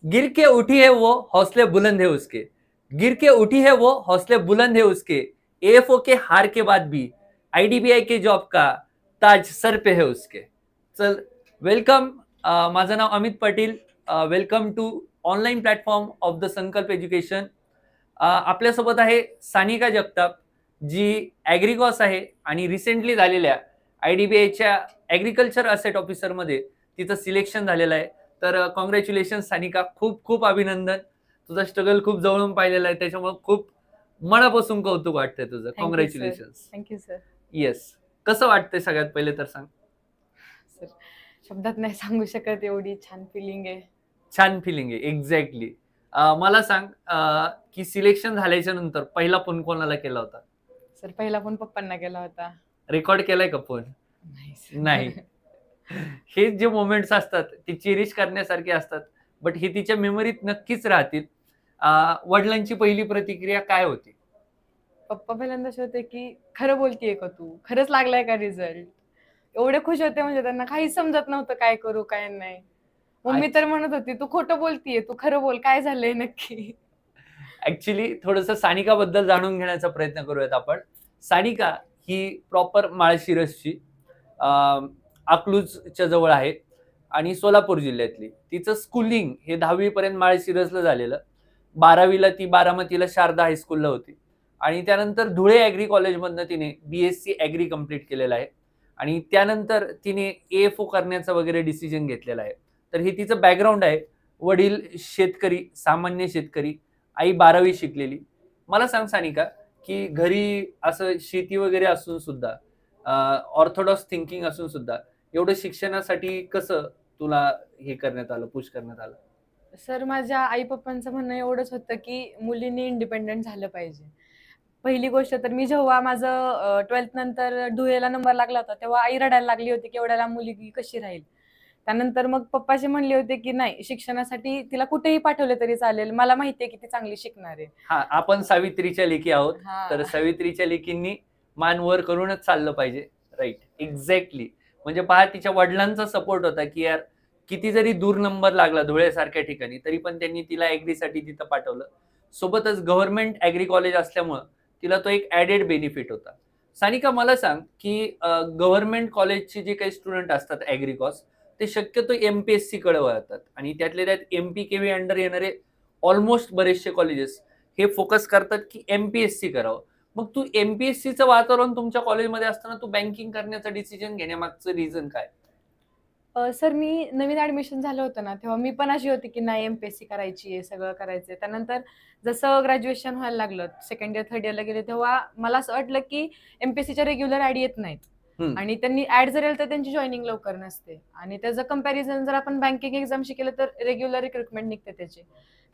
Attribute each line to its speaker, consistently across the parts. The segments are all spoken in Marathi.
Speaker 1: गिर के उठी है वो हौसले बुलंद है उसके, गिर के उठी है वो हौसले बुलंद है उसके, एएफओ के हार के बाद भी आयडीबीआय के जॉब का ताज सर पे है उसके. चल, वेलकम. माझं नाव Amit Patil. Welcome to online platform of the Sankalp education. आपल्यासोबत आहे सानिका जगताप, जी ॲग्रिकॉस आहे आणि रिसेंटली झालेल्या आयडीबीआयच्या ॲग्रिकल्चर असेट ऑफिसरमध्ये तिचं सिलेक्शन झालेलं आहे. तर कॉंग्रॅच्युलेशन सानिका, खूप खूप अभिनंदन. तुझा स्ट्रगल खूप जवळून पाहिलेला आहे, त्याच्यामुळे खूप मनापासून कौतुक वाटतंय तुझं. कॉंग्रॅच्युलेशन.
Speaker 2: Thank you sir.
Speaker 1: येस. कसं वाटतंय सगळ्यात पहिले तर सांग.
Speaker 2: सर, शब्दात नाही सांगू शकत, एवढी छान फिलिंग आहे.
Speaker 1: छान फिलिंग आहे. एक्झॅक्टली. मला सांग की सिलेक्शन झाल्याच्या नंतर पहिला फोन कोणाला केला होता?
Speaker 2: सर, पहिला फोन पप्पांना केला होता.
Speaker 1: रेकॉर्ड केलाय का फोन? नाही. हे जे मोमेंट्स असतात ते चेरिश करण्यासारखे असतात, बट हे तिच्या मेमरीत नक्कीच राहतील. वडिलांची पहिली प्रतिक्रिया काय होती?
Speaker 2: पप्पा पहिल्यांदा असे होते की खरं बोलतीये का तू, खरंच लागलाय का रिझल्ट. एवढे खुश होते, म्हणजे त्यांना काहीच समजत नव्हतं काय करू काय नाही. मम्मी तर म्हणत होती तू खोटं बोलतीये, तू खरं बोल, काय झालंय नक्की.
Speaker 1: ऍक्च्युली थोडंसं सानिका बद्दल जाणून घेण्याचा प्रयत्न करूयात आपण. सानिका ही प्रॉपर माळशिरसची, अकलूजच्या जवळ आहे आणि सोलापूर जिल्ह्यातली. तिचं स्कूलिंग हे 10वी पर्यंत माळशिरसला झालेलं. 12वीला ती बारामतीला शारदा हायस्कूलला होती आणि त्यानंतर धुळे ॲग्री कॉलेजमधनं तिने BSc ॲग्री कंप्लीट केलेलं आहे आणि त्यानंतर तिने AFO करण्याचा वगैरे डिसिजन घेतलेला आहे. तर हे तिचं बॅकग्राऊंड आहे. वडील शेतकरी, सामान्य शेतकरी, आई 12वी शिकलेली. मला सांग सानिका, की घरी असं शेती वगैरे असून सुद्धा, ऑर्थोडॉक्स थिंकिंग असून सुद्धा एवढं शिक्षणासाठी कसं तुला हे करण्यात आलं, पुश करण्यात आलं?
Speaker 2: सर, माझ्या आई पप्पांचं म्हणणं एवढंच होतं की मुलींनी इंडिपेंडेंट झालं पाहिजे. पहिली गोष्ट तर मी जेव्हा माझं 12th नंतर धुळेला नंबर लागला होता, तेव्हा आई रडायला लागली होती की एवढ्याला मुलगी कशी राहील. त्यानंतर मग पप्पाशी म्हणले होते की नाही, शिक्षणासाठी तिला कुठेही पाठवले तरी चालेल, मला माहितीये की ती चांगली शिकणार आहे.
Speaker 1: हा, आपण सावित्रीच्या लेकी आहोत,
Speaker 2: हा.
Speaker 1: तर सावित्रीच्या लेकींनी मान वर करूनच चाललं पाहिजे. Right, exactly. म्हणजे पहा, तिच्या वडिलांचा सपोर्ट होता की यार किती जरी दूर नंबर लागला धुळेसारख्या ठिकाणी, तरी पण त्यांनी तिला ॲग्रीसाठी तिथं पाठवलं. सोबतच गव्हर्नमेंट ॲग्री कॉलेज असल्यामुळं तिला तो एक ॲडेड बेनिफिट होता. सानिका, मला सांग की गव्हर्नमेंट कॉलेजचे जे काही स्टुडंट असतात ॲग्रिकॉस, ते शक्यतो MPSC कडे वळतात आणि त्यातल्या त्यात MPKV अंडर येणारे ऑलमोस्ट बरेचसे कॉलेजेस हे फोकस करतात की MPSC करावं. मग तू MPSCचं वातावरण तुमच्या कॉलेजमध्ये असताना तू बँकिंग करण्याचा डिसिजन घेण्यामागचं रिझन काय?
Speaker 2: सर, मी नवीन ऍडमिशन झालं होतं ना, तेव्हा मी पण अशी होती की नाही, MPSC करायची आहे, सगळं करायचंय. त्यानंतर जसं ग्रॅज्युएशन व्हायला लागलं, सेकंड इयर थर्ड इयरला गेले, तेव्हा मला असं वाटलं की MPSCच्या रेग्युलर ऍड येत नाहीत आणि त्यांनी ऍड जर येईल तर त्यांची जॉईनिंग लवकर नसते. आणि त्याचं कंपॅरिझन जर आपण बँकिंग एक्झामशी केलं तर रेग्युलर रिक्रुटमेंट निघते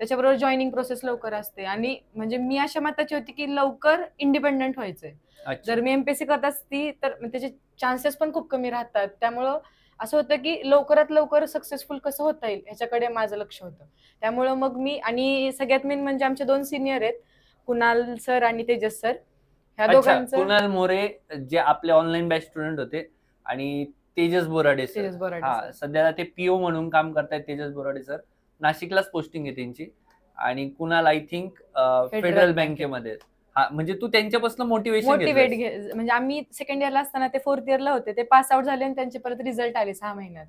Speaker 2: त्याच्याबरोबर जॉईनिंग प्रोसेस लवकर असते. आणि म्हणजे मी अशा मताची होती की लवकर इंडिपेंडंट व्हायचंय. जर मी MPSC करत असती तर त्याचे चान्सेस पण खूप कमी राहतात. त्यामुळं असं होतं की लवकरात लवकर सक्सेसफुल कसं होता येईल ह्याच्याकडे माझं लक्ष होतं. त्यामुळं मग मी, आणि सगळ्यात मेन म्हणजे आमचे 2 सिनियर आहेत, कुणाल सर आणि तेजस सर. ह्या दोघांचं.
Speaker 1: कुणाल मोरे जे आपले ऑनलाईन बॅच स्टुडंट होते आणि तेजस बोराडे सर. हा, सध्या ते PO म्हणून काम करतायत. तेजस बोराडे सर नाशिकलाच पोस्टिंग आहे त्यांची आणि कुणाल आय थिंक फेडरल बँकेमध्ये. हा, म्हणजे तू त्यांच्यापासून मोटिवेट
Speaker 2: म्हणजे आम्ही सेकंड इयरला असताना ते 4th इयरला होते, ते पास आउट झाले आणि त्यांचे परत रिझल्ट आले 6 महिन्यात.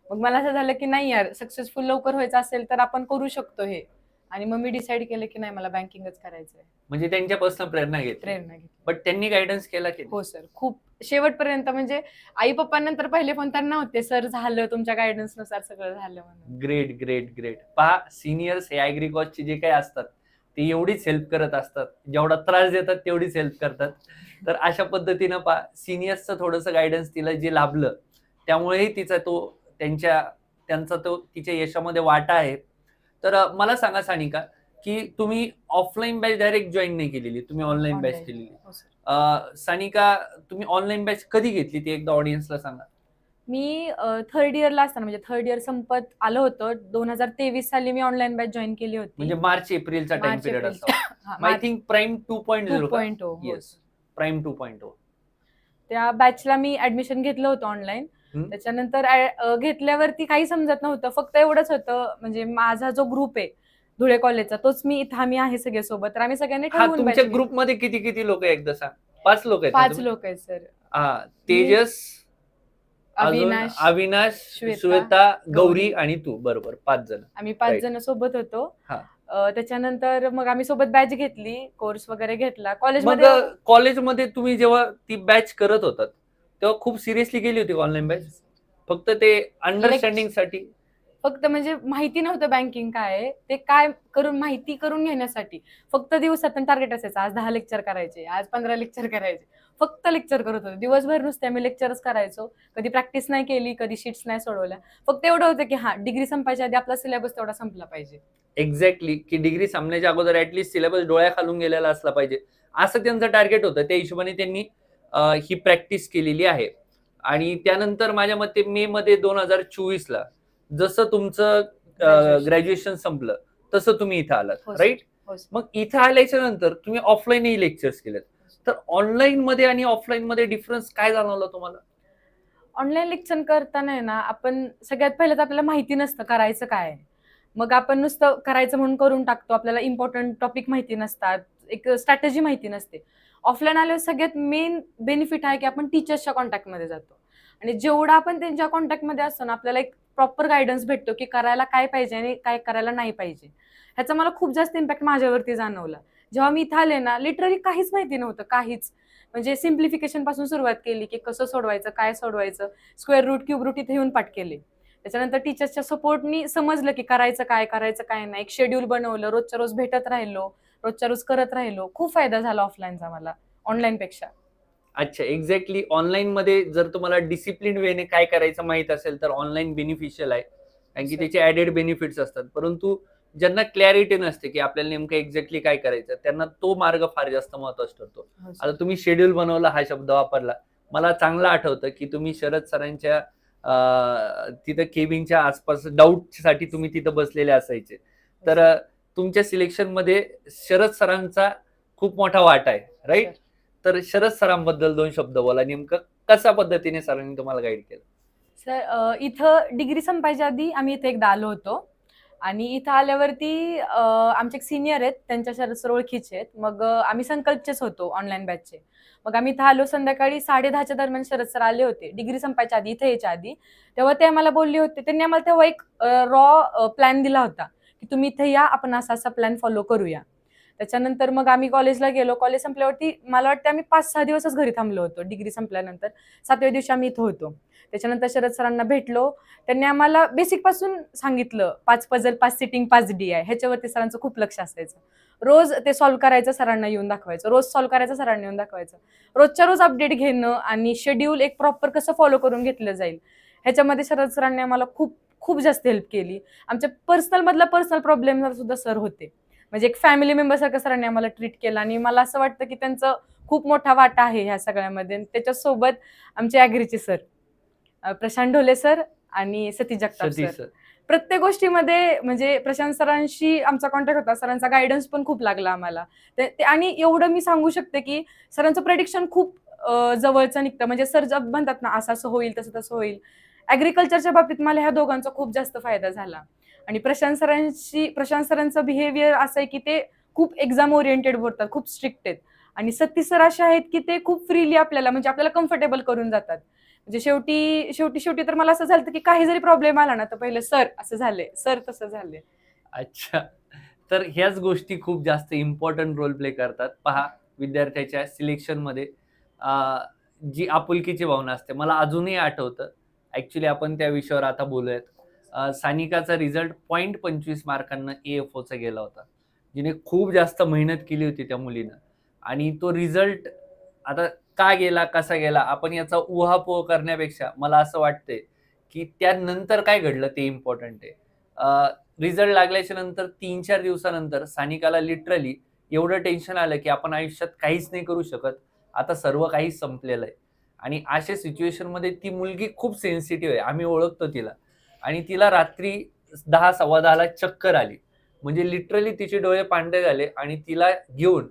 Speaker 2: मग मला असं झालं की नाही यार, सक्सेसफुल लवकर व्हायचं असेल तर आपण करू शकतो हे. आणि मग मी डिसाईड केलं की नाही, मला बँकिंगच करायचंय.
Speaker 1: म्हणजे त्यांच्यापासून प्रेरणा घेतली. बट त्यांनी गायडन्स केला की?
Speaker 2: हो सर, खूप शेवटपर्यंत. म्हणजे आई पप्पांनंतर पहिले फोन त्यांना होते, सर झालं, तुमच्या गायडन्स नुसार सगळं झालं म्हणून.
Speaker 1: Great great great. पहा, सिनियर्स हे ॲग्रिकॉसचे जे काही असतात ते एवढीच हेल्प करत असतात, जेवढा त्रास देतात तेवढीच हेल्प करतात. तर अशा पद्धतीनं पहा, सिनियर्सचं थोडंसं गायडन्स तिला जे लाभलं, त्यामुळेही तिचा त्यांचा तो तिच्या यशामध्ये वाटा आहे. तर मला सांगा सानिका, की तुम्ही ऑफलाईन बॅच डायरेक्ट जॉईन नाही केलेली, तुम्ही ऑनलाईन बॅच केलेली. सानिका, तुम्ही ऑनलाईन बॅच कधी घेतली ती एकदा ऑडियन्सला सांगा.
Speaker 2: मी 3rd इयरला असताना, म्हणजे 3rd इयर संपत आलं होतं, 2023 साली मी ऑनलाईन बॅच जॉईन केली होती.
Speaker 1: म्हणजे मार्च एप्रिलचा टाइम पिरियड असतो. I think prime 2.0. Yes, prime 2.0.
Speaker 2: त्या बॅचला मी ऍडमिशन घेतलं होतं ऑनलाईन.
Speaker 1: हम्म.
Speaker 2: त्याच्यानंतर घेतल्यावरती काही समजत नव्हतं, फक्त एवढंच होतं म्हणजे माझा जो ग्रुप आहे धुळे कॉलेजचा तोच मी इथं आम्ही आहे सगळे सोबत, तर आम्ही सगळ्यांनी
Speaker 1: हा,
Speaker 2: ठरवून
Speaker 1: तुमच्या
Speaker 2: बॅच घेतली.
Speaker 1: ग्रुपमध्ये किती किती लोक आहे एकदा सांग. 5 लोक आहेत ना
Speaker 2: 5
Speaker 1: तुम्ही?
Speaker 2: लोक आहेत सर.
Speaker 1: हा,
Speaker 2: मी,
Speaker 1: तेजस, अजून
Speaker 2: अविनाश,
Speaker 1: अविनाश,
Speaker 2: श्वेता,
Speaker 1: श्वेता, गौरी
Speaker 2: गौरी.
Speaker 1: आणि तू, बरोबर 5 जण.
Speaker 2: आम्ही 5
Speaker 1: राईट.
Speaker 2: जण सोबत होतो.
Speaker 1: हा.
Speaker 2: त्याच्यानंतर मग आम्ही सोबत बॅच घेतली, कोर्स वगैरे घेतला.
Speaker 1: मग
Speaker 2: कॉलेजमध्ये
Speaker 1: कॉलेजमध्ये तुम्ही जेव्हा ती बॅच करत होतात तेव्हा खूप सिरियसली गेली होती ऑनलाईन बॅच? फक्त ते अंडरस्टँडिंग साठी?
Speaker 2: फक्त म्हणजे माहिती नव्हतं बँकिंग काय आहे, ते काय करून माहिती करून घेण्यासाठी फक्त दिवसातून टार्गेट असायचं, आज 10 लेक्चर करायचे, आज 15 लेक्चर करायचे. फक्त लेक्चर करत होते दिवसभर, नुसते आम्ही लेक्चरच करायचो. कधी प्रॅक्टिस नाही केली, कधी शीट्स नाही सोडवल्या. फक्त एवढं होतं की हा, डिग्री संपायच्या आधी आपला सिलेबस तेवढा संपला पाहिजे.
Speaker 1: एक्झॅक्टली, की डिग्री संपण्याच्या अगोदर ऍटलीस्ट सिलेबस डोळ्याखालून गेलेला असला पाहिजे, असं त्यांचं टार्गेट होतं. त्या हिशोबाने त्यांनी ही प्रॅक्टिस केलेली आहे. आणि त्यानंतर माझ्या मते मे मध्ये 2024ला जसं तुमचं ग्रॅज्युएशन संपलं तसं तुम्ही इथं आलात, राईट? मग इथं आल्याच्या नंतर तुम्ही ऑफलाईनही लेक्चर्स केलेत, तर ऑनलाईन मध्ये आणि ऑफलाईन मध्ये डिफरन्स काय जाणवला तुम्हाला?
Speaker 2: ऑनलाईन लेक्चर करताना आहे ना, आपण सगळ्यात पहिलं तर आपल्याला माहिती नसतं करायचं काय आहे. मग आपण नुसतं करायचं म्हणून करून टाकतो. आपल्याला इम्पॉर्टंट टॉपिक माहिती नसतात, एक स्ट्रॅटेजी माहिती नसते. ऑफलाईन आल्यावर सगळ्यात मेन बेनिफिट आहे की आपण टीचर्सच्या कॉन्टॅक्टमध्ये जातो, आणि जेवढा आपण त्यांच्या कॉन्टॅक्टमध्ये असतो ना, आपल्याला एक प्रॉपर गायडन्स भेटतो की करायला काय पाहिजे आणि काय करायला नाही पाहिजे. ह्याचा मला खूप जास्त इम्पॅक्ट माझ्यावरती जाणवला. जेव्हा मी इथं आले ना, लिटरली काहीच माहिती नव्हतं, काहीच. म्हणजे सिम्प्लिफिकेशन पासून सुरुवात केली की कसं सोडवायचं, काय सोडवायचं, स्क्वेअर रूट, क्यूब रूट इथे येऊन पाठ केले. त्याच्यानंतर टीचर्सच्या सपोर्टनी समजलं की करायचं काय नाही. एक शेड्यूल बनवलं, रोजच्या रोज भेटत राहिलो, रोजच्या रोज करत राहिलो. खूप फायदा झाला ऑफलाईनचा मला ऑनलाईन पेक्षा.
Speaker 1: अच्छा, एक्झॅक्टली. ऑनलाईन मध्ये जर तुम्हाला डिसिप्लिन वेने काय करायचं माहित असेल तर ऑनलाईन बेनिफिशियल आहे, कारण की त्याचे ऍडेड बेनिफिट्स असतात. परंतु ज्यांना क्लॅरिटी नसते की आपल्याला नेमकं एक्झॅक्टली काय करायचं, त्यांना तो मार्ग फार जास्त महत्वाचा ठरतो. आता तुम्ही शेड्यूल बनवला हा शब्द वापरला, मला चांगलं आठवतं की तुम्ही शरद सरांच्या तिथं केबिनच्या आसपास डाऊट साठी तुम्ही तिथं बसलेले असायचे. तर तुमच्या सिलेक्शन मध्ये शरद सरांचा खूप मोठा वाटा आहे, राईट? तर शरद सरांबद्दल 2 शब्द बोला. नेमकं कशा पद्धतीने सरांनी तुम्हाला गाईड केलं?
Speaker 2: सर, इथं डिग्री संपायच्या आधी आम्ही इथे एकदा आलो होतो, आणि इथं आल्यावरती आमचे एक सिनियर आहेत, त्यांच्या शरद सर ओळखीचे आहेत. मग आम्ही संकल्पचेच होतो ऑनलाईन बॅचचे. मग आम्ही इथं आलो, संध्याकाळी 10:30च्या दरम्यान शरद सर आले होते डिग्री संपायच्या आधी, इथे यायच्या आधी. तेव्हा ते आम्हाला बोलले होते, त्यांनी आम्हाला तेव्हा एक रॉ प्लॅन दिला होता की तुम्ही इथे या, आपण असा असा प्लॅन फॉलो करूया. त्याच्यानंतर मग आम्ही कॉलेजला गेलो. कॉलेज संपल्यावरती मला वाटतं आम्ही 5-6 दिवसच घरी थांबलो होतो. डिग्री संपल्यानंतर 7व्या दिवशी आम्ही इथं होतो. त्याच्यानंतर शरद सरांना भेटलो. त्यांनी आम्हाला बेसिक पासून सांगितलं, 5 पझल, 5 सिटिंग, 5 DI. ह्याच्यावरती सरांचं खूप लक्ष असायचं. रोज ते सॉल्व्ह करायचं, सरांना येऊन दाखवायचं, रोज सॉल्व्ह करायचं, सरांना येऊन दाखवायचं. रोजच्या रोज अपडेट घेणं आणि शेड्यूल एक प्रॉपर कसं फॉलो करून घेतलं जाईल, ह्याच्यामध्ये शरद सरांनी आम्हाला खूप खूप जास्त हेल्प केली. आमच्या पर्सनल प्रॉब्लेम सुद्धा सर होते, म्हणजे एक फॅमिली मेंबर सारखं सरांनी आम्हाला ट्रीट केलं. आणि मला असं वाटतं की त्यांचं खूप मोठा वाटा आहे ह्या सगळ्यामध्ये. त्याच्यासोबत आमचे ॲग्रीचे सर प्रशांत ढोले सर आणि सतीश जगताप सर, प्रत्येक गोष्टीमध्ये म्हणजे प्रशांत सरांशी आमचा कॉन्टॅक्ट होता. सरांचा गायडन्स पण खूप लागला आम्हाला. आणि एवढं मी सांगू शकते की सरांचं प्रेडिक्शन खूप जवळचं निघतं. म्हणजे सर जब म्हणतात ना, असं असं होईल, तसं तसं होईल. ॲग्रिकल्चरच्या बाबतीत मला ह्या दोघांचा खूप जास्त फायदा झाला. आणि प्रशांत सरांचं बिहेवियर असं आहे की ते खूप एक्झाम ओरिएंटेड बोलतात, खूप स्ट्रिक्ट आहेत. आणि सतीश सर असे आहेत की ते खूप फ्रीली आपल्याला कम्फर्टेबल करून जातात. म्हणजे शेवटी तर मला असं झालं की काही जरी प्रॉब्लेम आला ना, तर पहिले सर असं झाले, सर तसं झाले.
Speaker 1: अच्छा, तर ह्याच गोष्टी खूप जास्त इम्पॉर्टंट रोल प्ले करतात. पहा, विद्यार्थ्याच्या सिलेक्शन मध्ये जी आपुलकीची भावना असते, मला अजूनही आठवतं. ऍक्च्युली आपण त्या विषयावर आता बोलूयात. सानिकाचा रिझल्ट 0.25 मार्कांना AFOचा गेला होता, जिने खूप जास्त मेहनत केली होती त्या मुलीनं. आणि तो रिझल्ट आता का गेला, कसा गेला, आपण याचा उहापोह करण्यापेक्षा मला असं वाटतंय की त्यानंतर काय घडलं ते इम्पॉर्टंट आहे. रिझल्ट लागल्याच्या नंतर 3-4 दिवसानंतर सानिकाला लिटरली एवढं टेन्शन आलं की आपण आयुष्यात काहीच नाही करू शकत, आता सर्व काही संपलेलं आहे. आणि अशा सिच्युएशन मध्ये ती मुलगी खूप सेन्सिटिव्ह आहे, आम्ही ओळखतो तिला. आणि तिला रात्री 10-10:15ला चक्कर आली, म्हणजे लिटरली तिचे डोळे पांढरे झाले. आणि तिला घेऊन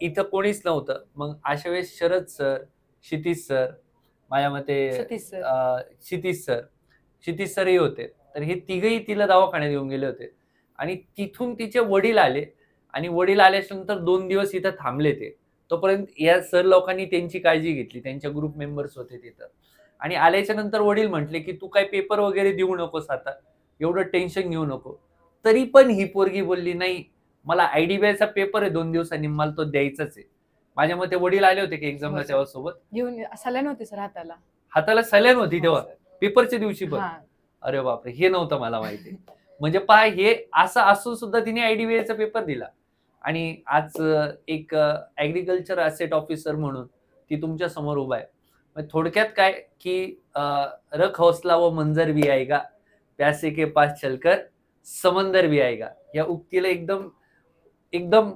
Speaker 1: इथं कोणीच नव्हतं. मग अशा वेळेस शरद सर, क्षितिज सर, माझ्या मते
Speaker 2: सतीश सर.
Speaker 1: क्षितिज सरही होते. तर हे तिघही तिला दवाखान्यात घेऊन गेले होते आणि तिथून तिचे वडील आले आणि वडील आल्याच्या नंतर 2 दिवस इथं थांबले ते. तोपर्यंत या सर लोकांनी त्यांची काळजी घेतली. त्यांच्या ग्रुप मेंबर्स होते तिथं आणि आल्याच्या नंतर वडील म्हटले की तू काय पेपर वगैरे देऊ नकोस आता, एवढं टेन्शन घेऊ नको. तरी पण ही पोरगी बोलली नाही, मला आयडीबीआयचा पेपर आहे 2 दिवसांनी, मला तो द्यायचाच आहे. माझ्या मते वडील आले होते की एक्झामला
Speaker 2: हो सर.
Speaker 1: तेव्हा सोबत.
Speaker 2: घेऊन सलाईन होती सर हाताला.
Speaker 1: हाताला सलाईन होती
Speaker 2: हो
Speaker 1: तेव्हा
Speaker 2: सर.
Speaker 1: पेपरच्या दिवशी पण.
Speaker 2: हा.
Speaker 1: अरे बापरे, हे नव्हतं मला माहिती. म्हणजे पहा, हे असं असून सुद्धा तिने आयडीबीआयचा पेपर दिला आणि आज एक ऍग्रीकल्चर असेट ऑफिसर म्हणून ती तुमच्या समोर उभा आहे. म्हणजे थोडक्यात काय की रख हौसला वो मंजर भी आएगा, प्यासे के पास चलकर समंदर भी आएगा, या उक्तीला एकदम एकदम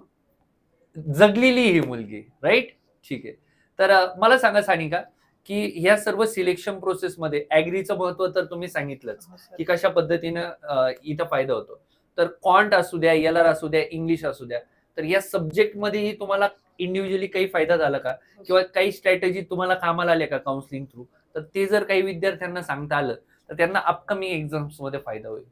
Speaker 1: जगलेली ही मुलगी, राईट? ठीक आहे. तर मला सांगा सानिका, की ह्या सर्व सिलेक्शन प्रोसेस मध्ये ऍग्रीचं महत्व तर तुम्ही सांगितलंच
Speaker 2: हो सर.
Speaker 1: की कशा पद्धतीनं इथं फायदा होतो. तर क्वांट असू द्या, एलआर असू द्या, इंग्लिश असू द्या, तर या सब्जेक्ट मध्येही तुम्हाला इंडिव्हिज्युअली काही फायदा झाला का, किंवा काही स्ट्रॅटेजी तुम्हाला कामाला आल्या का काउन्सिलिंग थ्रू? तर ते जर काही विद्यार्थ्यांना सांगता आलं तर त्यांना अपकमिंग एक्झाम्स मध्ये फायदा होईल.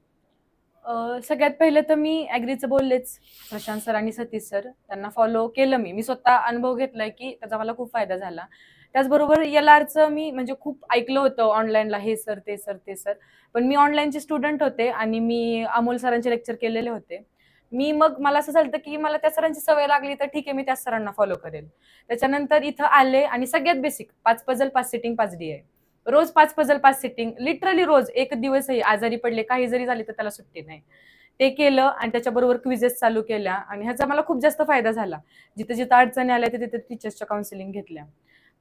Speaker 2: सगळ्यात पहिलं तर मी ऍग्रीचं बोललेच, प्रशांत सर आणि सतीश सर त्यांना फॉलो केलं. मी स्वतः अनुभव घेतलाय की त्याचा मला खूप फायदा झाला. त्याचबरोबर एलआरचं मी म्हणजे खूप ऐकलं होतं ऑनलाईनला, हे सर ते सर ते सर. पण मी ऑनलाईनचे स्टुडंट होते आणि मी अमोल सरांचे लेक्चर केलेले होते. मग मला असं झालं की मला त्या सरांची सवय लागली तर ठीक आहे, मी त्याच सरांना फॉलो करेल. त्याच्यानंतर इथं आले आणि सगळ्यात बेसिक 5 पझल 5 सिटिंग 5 DI, रोज 5 पझल 5 सिटिंग, लिटरली रोज. एक दिवसही आजारी पडले काही जरी झाली तर त्याला सुट्टी नाही. ते केलं आणि त्याच्याबरोबर क्विजेस चालू केल्या आणि ह्याचा मला खूप जास्त फायदा झाला. जिथे जिथे अडचणी आल्या तिथे टीचर्सच्या काउन्सिलिंग घेतल्या.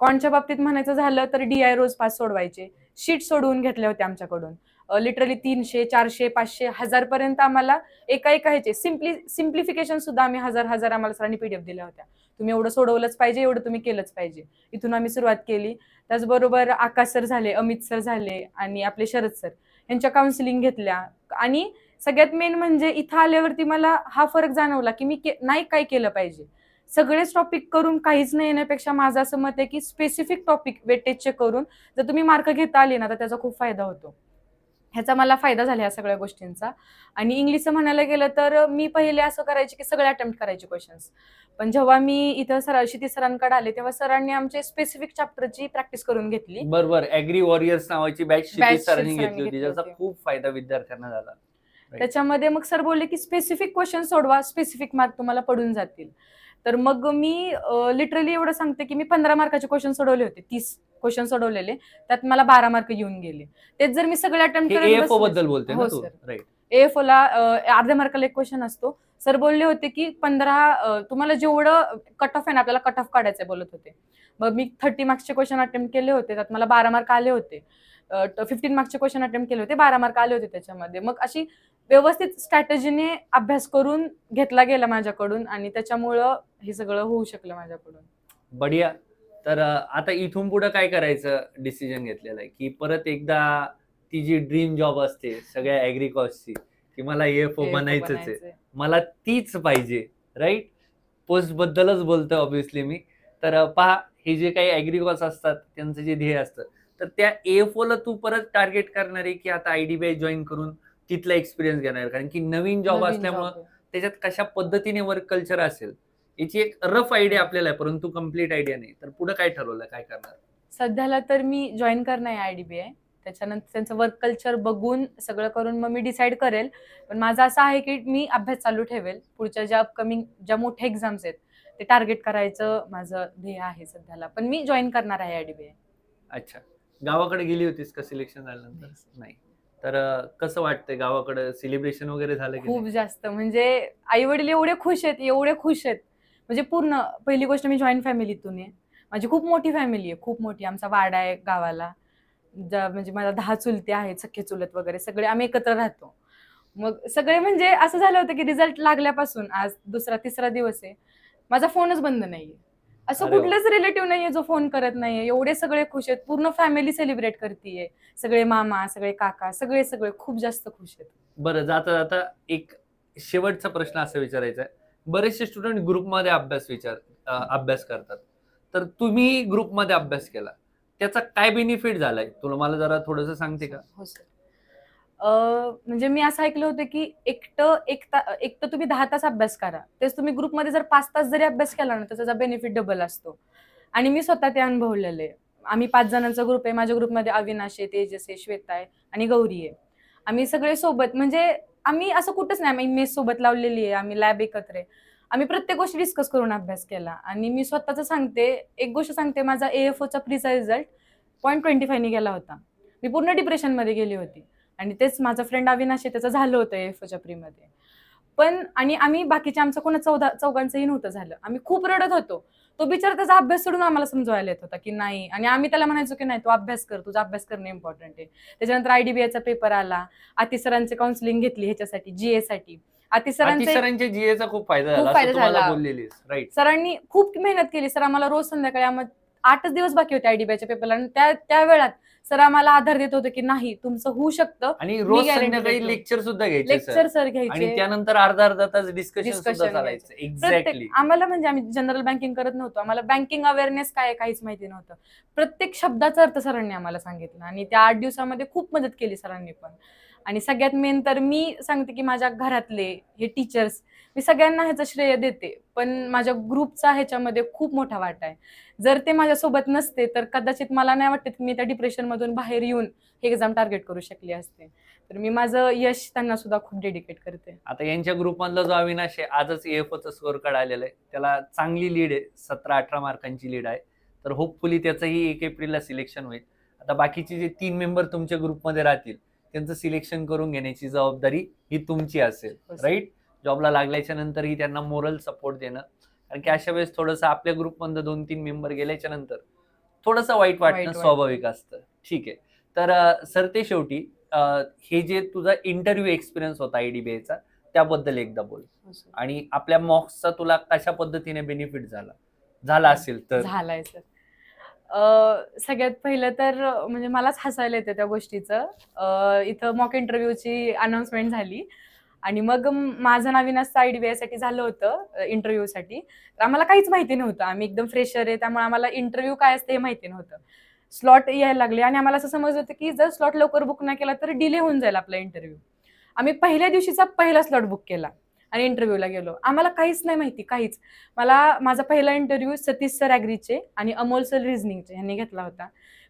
Speaker 2: कॉन्टच्या बाबतीत म्हणायचं झालं तर DI रोज 5 सोडवायचे, शीट सोडवून घेतल्या होत्या आमच्याकडून. लिटरली 300 400 500 1000 पर्यंत आम्हाला एका ह्याचे सिम्प्लिफिकेशन सुद्धा आम्ही हजार आम्हाला सरांनी PDF दिल्या होत्या. तुम्ही एवढं सोडवलंच पाहिजे, एवढं तुम्ही केलंच पाहिजे. इथून आम्ही सुरुवात केली. त्याचबरोबर आकाश सर झाले, अमित सर झाले आणि आपले शरद सर यांच्या काउन्सिलिंग घेतल्या. आणि सगळ्यात मेन म्हणजे इथं आल्यावरती मला हा फरक जाणवला की मी नाही काय केलं पाहिजे. सगळेच टॉपिक करून काहीच नाही येण्यापेक्षा माझं असं मत आहे की स्पेसिफिक टॉपिक वेटेजचे करून जर तुम्ही मार्क घेता आले ना तर त्याचा खूप फायदा होतो. ह्याचा मला फायदा झाला या सगळ्या गोष्टींचा. आणि इंग्लिशचं म्हणायला गेलं तर मी पहिले असं करायचे की सगळे अटेम्प्ट करायचे क्वेश्चन्स. पण जेव्हा मी इथं क्षितिज सरांकडे आले तेव्हा सरांनी आमचे स्पेसिफिक चॅप्टरची प्रॅक्टिस करून घेतली.
Speaker 1: बरोबर, ऍग्री वॉरियर्स नावाची बॅच क्षितिज सरांनी
Speaker 2: सरांनी
Speaker 1: घेतली होती,
Speaker 2: घेतली
Speaker 1: ज्याचा
Speaker 2: होती.
Speaker 1: खूप फायदा विद्यार्थ्यांना झाला.
Speaker 2: त्याच्यामध्ये मग सर बोलले की स्पेसिफिक क्वेश्चन सोडवा, स्पेसिफिक मार्क तुम्हाला पडून जातील. तर मग मी लिटरली एवढं सांगते की मी 15 मार्काचे क्वेश्चन सोडवले होते. 30 क्वेश्चन सोडवलेले, त्यात मला 12 मार्क येऊन गेले. तेच जर मी सगळे अटेम्प्ट
Speaker 1: हे AFO बद्दल बोलते ना तू? राईट.
Speaker 2: AFO ला अर्ध्या मार्काला एक क्वेश्चन असतो. सर बोलले होते की 15 तुम्हाला जेवढं कट ऑफ आहे ना, आपल्याला कट ऑफ काढायचंय बोलत होते. मग मी 30 मार्क्सचे क्वेश्चन अटेम्प्ट केले होते, त्यात मला 12 मार्क आले होते. 15 मार्क्सचे क्वेश्चन अटेम्प्ट केले होते, 12 मार्क आले होते त्याच्यामध्ये. मग अशी व्यवस्थित स्ट्रॅटेजीने अभ्यास करून घेतला गेला माझ्याकडून आणि त्याच्यामुळं हे सगळं होऊ शकलं माझ्याकडून.
Speaker 1: बढिया. तर आता इथून पुढे काय करायचं डिसिजन घेतलेलं आहे की परत एकदा ती जी ड्रीम जॉब असते सगळ्या ऍग्रीकॉसची की मला AFO बनायचंच आहे, मला तीच पाहिजे, राईट? पोस्ट बद्दलच बोलतोय ऑब्व्हियसली मी. तर पहा, हे जे काही ऍग्रीकॉस असतात त्यांचं जे ध्येय असतं, तर त्या AFO ला तू परत टार्गेट करणार आहे की आता IDBI जॉईन करून तिथला एक्सपिरियन्स घेणार? कारण की नवीन जॉब असल्यामुळं त्याच्यात कशा पद्धतीने वर्क कल्चर असेल याची एक रफ आयडिया आपल्याला आहे, परंतु कम्प्लीट आयडिया नाही. तर पुढे काय ठरवलं, काय करणार?
Speaker 2: सध्याला तर मी जॉईन करणार आहे IDBI. त्याच्यानंतर त्यांचं वर्क कल्चर बघून सगळं करून मग मी डिसाईड करेल. पण माझं असं आहे की मी अभ्यास चालू ठेवेल. पुढच्या ज्या अपकमिंग ज्या मोठ्या एक्झाम्स आहेत ते टार्गेट करायचं माझं ध्येय आहे सध्याला. पण मी जॉईन करणार आहे IDBI.
Speaker 1: अच्छा. गावाकडे गेली होतीस का सिलेक्शन झाल्यानंतर? नाही. तर कसं वाटतंय गावाकडे? सेलिब्रेशन वगैरे झालं की
Speaker 2: खूप जास्त. म्हणजे आई वडील एवढे खुश आहेत. म्हणजे पूर्ण पहिली गोष्ट मी जॉईंट फॅमिलीतून आहे. माझी खूप मोठी फॅमिली आहे, खूप मोठी. आमचा वाडा आहे गावाला. म्हणजे मला 10 चुलते आहेत, सख्खे चुलत वगैरे सगळे आम्ही एकत्र राहतो. मग सगळे म्हणजे असं झालं होतं की रिझल्ट लागल्यापासून आज 2रा-3रा दिवस आहे, माझा फोनच बंद नाहीये. असं कुठलेच रिलेटिव्ह नाहीये जो फोन करत नाहीये. एवढे सगळे खुश आहेत, पूर्ण फॅमिली सेलिब्रेट करतीये. सगळे मामा, सगळे काका, सगळे खूप जास्त खुश आहेत.
Speaker 1: बरं, जाता जाता एक शेवटचा प्रश्न असा विचारायचा आहे. बरेचसे स्टुडंट ग्रुपमध्ये अभ्यास करतात, तर तुम्ही ग्रुपमध्ये अभ्यास केला, त्याचा काय बेनिफिट झालाय तुला, मला जरा थोडंसं सांगते का?
Speaker 2: हो सर. म्हणजे मी असं ऐकलं होतं की एकटं तुम्ही 10 तास अभ्यास करा, तेच तुम्ही ग्रुपमध्ये जर 5 तास जरी अभ्यास केला ना तर त्याचा बेनिफिट डबल असतो. आणि मी स्वतः ते अनुभवलेलं आहे. आम्ही 5 जणांचा ग्रुप आहे. माझ्या ग्रुपमध्ये अविनाश आहे, तेजस आहे, श्वेता आहे आणि गौरी आहे. आम्ही सगळे सोबत, म्हणजे आम्ही असं कुठंच नाही, आम्ही मेस सोबत लावलेली आहे, आम्ही लॅब एकत्र आहे. आम्ही प्रत्येक गोष्ट डिस्कस करून अभ्यास केला. आणि मी स्वतःच सांगते, एक गोष्ट सांगते, माझा AFOचा प्रीचा रिझल्ट 0.25 ने गेला होता. मी पूर्ण डिप्रेशनमध्ये गेली होती. आणि तेच माझा फ्रेंड अविनाश आहे, त्याचं झालं होतं AFOच्या प्रीमध्ये. पण आणि आम्ही बाकीच्या आमचं कोणा चौघांचंही नव्हतं झालं. आम्ही खूप रडत होतो. तो बिचारा त्याचा अभ्यास सोडून आम्हाला समजवायला येत होता की नाही, आणि आम्ही त्याला म्हणायचो की नाही, तू अभ्यास कर, तुझा अभ्यास करणं इम्पॉर्टंट आहे. त्याच्यानंतर IDBIचा पेपर आला. आती सरांचे काउन्सिलिंग घेतली ह्याच्यासाठी, GA साठी. आती
Speaker 1: सरांच्या GAचा खूप फायदा झाला,
Speaker 2: खूप फायदा
Speaker 1: असं तुम्हाला
Speaker 2: झाला.
Speaker 1: बोललेलीस, राईट?
Speaker 2: सरांनी खूप मेहनत केली. सर आम्हाला रोज संध्याकाळी 8च दिवस बाकी होते IDBIच्या पेपरला, आणि त्या वेळात सर आम्हाला आधार देत होते की नाही, तुमचं होऊ शकतं.
Speaker 1: आणि
Speaker 2: मी
Speaker 1: रोज
Speaker 2: guarantee
Speaker 1: संध्याकाळी
Speaker 2: देतो.
Speaker 1: लेक्चर सुद्धा घ्यायचे
Speaker 2: लेक्चर सर
Speaker 1: आणि
Speaker 2: घ्यायचे.
Speaker 1: त्यानंतर अर्धा तास डिस्कशन सुद्धा
Speaker 2: Discussion
Speaker 1: चालायचं. एक्झॅक्टली.
Speaker 2: आम्हाला, म्हणजे आम्ही जनरल बँकिंग करत नव्हतो, आम्हाला बँकिंग अवेअरनेस काय आहे काहीच माहिती नव्हतं. प्रत्येक शब्दाचा अर्थ सरांनी आम्हाला सांगितला, आणि त्या 8 दिवसामध्ये खूप मदत केली सरांनी पण. आणि सगळ्यात मेन तर मी सांगते की माझ्या घरातले हे टीचर्स, मी सगळ्यांना ह्याचं श्रेय देते, पण माझ्या ग्रुपचा ह्याच्यामध्ये खूप मोठा वाटा आहे. जर ते माझ्यासोबत नसते तर कदाचित मला नाही वाटत की मी त्या डिप्रेशनमधून बाहेर येऊन हे एक्झाम टार्गेट करू शकली असते. तर मी माझं यश त्यांना सुद्धा खूप डेडिकेट करते.
Speaker 1: आता यांच्या ग्रुपमधला जो अविनाश आहे, आजच AFOचा स्कोर कार्ड आलेला आहे, त्याला चांगली लीड आहे, 17-18 मार्कांची लीड आहे. तर होपफुली त्याचंही 1 एप्रिलला सिलेक्शन होईल. आता बाकीचे जे 3 मेंबर तुमच्या ग्रुपमध्ये राहतील त्यांचं सिलेक्शन करून घेण्याची जबाबदारी ही तुमची असेल, राईट? जॉबला लागल्याच्या नंतरही त्यांना मोरल सपोर्ट देणं, कारण की अशा वेळेस थोडंसं आपल्या ग्रुपमधलं 2-3 मेंबर गेल्याच्या नंतर थोडंसं वाईट वाटणं स्वाभाविक असतं. ठीक आहे. तर सर, ते शेवटी हे जे तुझा इंटरव्ह्यू एक्सपिरियन्स होता IDBIचा, त्याबद्दल एकदा बोल. आणि आपल्या मॉक्सचा तुला कशा पद्धतीने बेनिफिट झाला असेल तर?
Speaker 2: झालाय सर. सगळ्यात पहिलं तर म्हणजे मलाच हसायला येतं त्या गोष्टीचं. इथं मॉक इंटरव्ह्यूची अनाउन्समेंट झाली, आणि मग माझं नवीनच IDBI साठी झालं होतं इंटरव्ह्यूसाठी. तर आम्हाला काहीच माहिती नव्हतं, आम्ही एकदम फ्रेशर आहे, त्यामुळे आम्हाला इंटरव्ह्यू काय असते हे माहिती नव्हतं. स्लॉट यायला लागले, आणि आम्हाला असं समजलं होतं की जर स्लॉट लवकर बुक नाही केला तर डिले होऊन जाईल आपला इंटरव्ह्यू. आम्ही पहिल्या दिवशीचा पहिला स्लॉट बुक केला आणि इंटरव्ह्यूला गेलो. आम्हाला काहीच नाही माहिती, काहीच. माझा पहिला इंटरव्ह्यू सतीश सर ॲग्रीचे आणि अमोल सर रिझनिंगचे यांनी घेतला होता.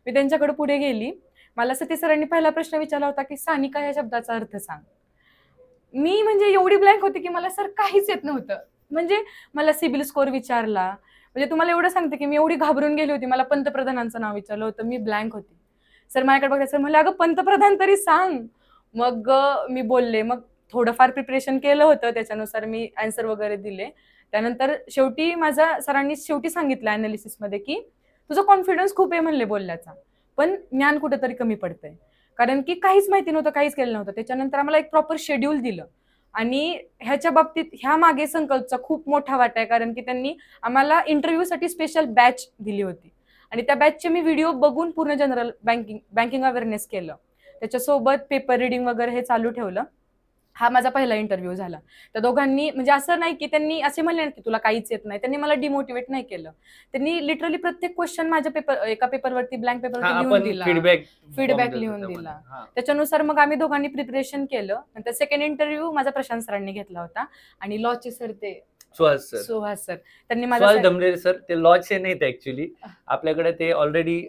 Speaker 2: मी त्यांच्याकडे पुढे गेली. मला सतीश सरांनी पहिला प्रश्न विचारला होता की सानिका या शब्दाचा अर्थ सांग. मी म्हणजे एवढी ब्लँक होती की मला सर काहीच येत नव्हतं. म्हणजे मला सिबिल स्कोअर विचारला. म्हणजे तुम्हाला एवढं सांगते की मी एवढी घाबरून गेली होती. मला पंतप्रधानांचं नाव विचारलं होतं, मी ब्लँक होती. सर माझ्याकडे बघा, सर म्हणले अगं पंतप्रधान तरी सांग. मग मी बोलले. मग थोडंफार प्रिपरेशन केलं होतं, त्याच्यानुसार मी आन्सर वगैरे दिले. त्यानंतर शेवटी सरांनी सांगितलं अनालिसिसमध्ये की तुझा कॉन्फिडन्स खूप आहे म्हणले बोलण्याचा, पण ज्ञान कुठेतरी कमी पडतंय, कारण की काहीच माहिती नव्हतं, काहीच केलं नव्हतं. त्याच्यानंतर आम्हाला एक प्रॉपर शेड्यूल दिलं, आणि ह्याच्या बाबतीत ह्या मागे संकल्पचा खूप मोठा वाटा आहे, कारण की त्यांनी आम्हाला इंटरव्ह्यूसाठी स्पेशल बॅच दिली होती, आणि त्या बॅचचे मी व्हिडिओ बघून पूर्ण जनरल बँकिंग अवेअरनेस केलं. त्याच्यासोबत पेपर रिडिंग वगैरे हे चालू ठेवलं. हा माझा पहिला इंटरव्ह्यू झाला. त्या दोघांनी, म्हणजे असं नाही की त्यांनी असे म्हणले की तुला काहीच येत नाही, त्यांनी मला डिमोटिवेट नाही केलं. त्यांनी लिटरली प्रत्येक क्वेश्चन माझ्या एका पेपरवरती, ब्लँक पेपरवरती लिहून दिला, फीडबॅक लिहून दिला. त्याच्यानुसार मग आम्ही दोघांनी प्रिपरेशन केलं. नंतर सेकंड इंटरव्ह्यू माझा प्रशांत सरांनी घेतला होता, आणि लॉचे सर ते सुहास सर, त्यांनी
Speaker 1: सुहास डमरे सर, ते लॉचे नाहीत ऍक्च्युली, आपल्याकडे ते ऑलरेडी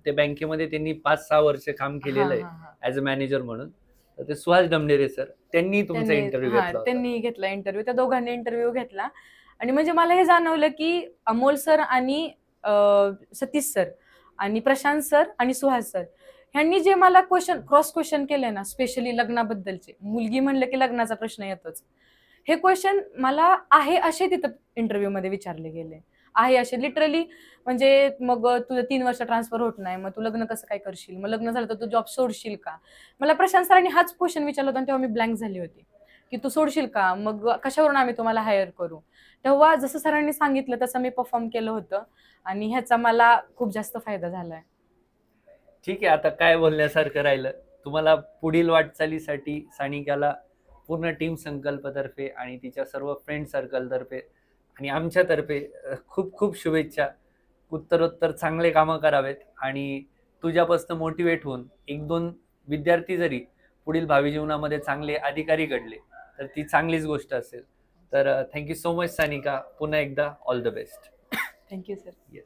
Speaker 1: ते बँकेमध्ये त्यांनी 5-6 वर्ष काम केलेलं आहे ऍज अ मॅनेजर म्हणून. ते सुहास डमडेरे सर, त्यांनी तुमचा इंटरव्ह्यू घेतला.
Speaker 2: त्यांनी घेतला इंटरव्ह्यू, त्या दोघांनी इंटरव्ह्यू घेतला. आणि म्हणजे मला हे जाणवलं की अमोल सर आणि सतीश सर आणि प्रशांत सर आणि सुहास सर ह्यांनी जे मला क्रॉस क्वेश्चन केले ना, स्पेशली लग्नाबद्दलचे, मुलगी म्हणलं की लग्नाचा प्रश्न येतोच, हे क्वेश्चन मला आहे असे तिथं इंटरव्ह्यू मध्ये विचारले गेले, आहे असे लिटरली. म्हणजे मग तुझं 3 वर्ष ट्रान्सफर होत नाही, मग तू लग्न कसं काय करशील, मग लग्न झालं तर तू जॉब सोडशील का. मला प्रशांत सरांनी हाच क्वेश्चन विचारला होता, तेव्हा मी ब्लँक झाली होती की तू सोडशील का, मग कशावरून आम्ही तुम्हाला हायर करू. तेव्हा जसं सरांनी सांगितलं तसं मी परफॉर्म केलं होतं, आणि ह्याचा मला खूप जास्त फायदा झालाय.
Speaker 1: ठीक आहे, आता काय बोलण्यासारखं राहिलं. तुम्हाला पुढील वाटचालीसाठी सानिकाला पूर्ण टीम संकल्पतर्फे आणि तिच्या सर्व फ्रेंड सर्कलतर्फे आणि आमच्यातर्फे खूप खूप शुभेच्छा. उत्तरोत्तर चांगले कामं करावेत आणि तुझ्यापासून मोटिवेट होऊन 1-2 विद्यार्थी जरी पुढील भावी जीवनामध्ये चांगले अधिकारी घडले तर ती चांगलीच गोष्ट असेल. तर थँक्यू सो मच सानिका. पुन्हा एकदा all the best.
Speaker 2: Thank you sir.
Speaker 1: Yes.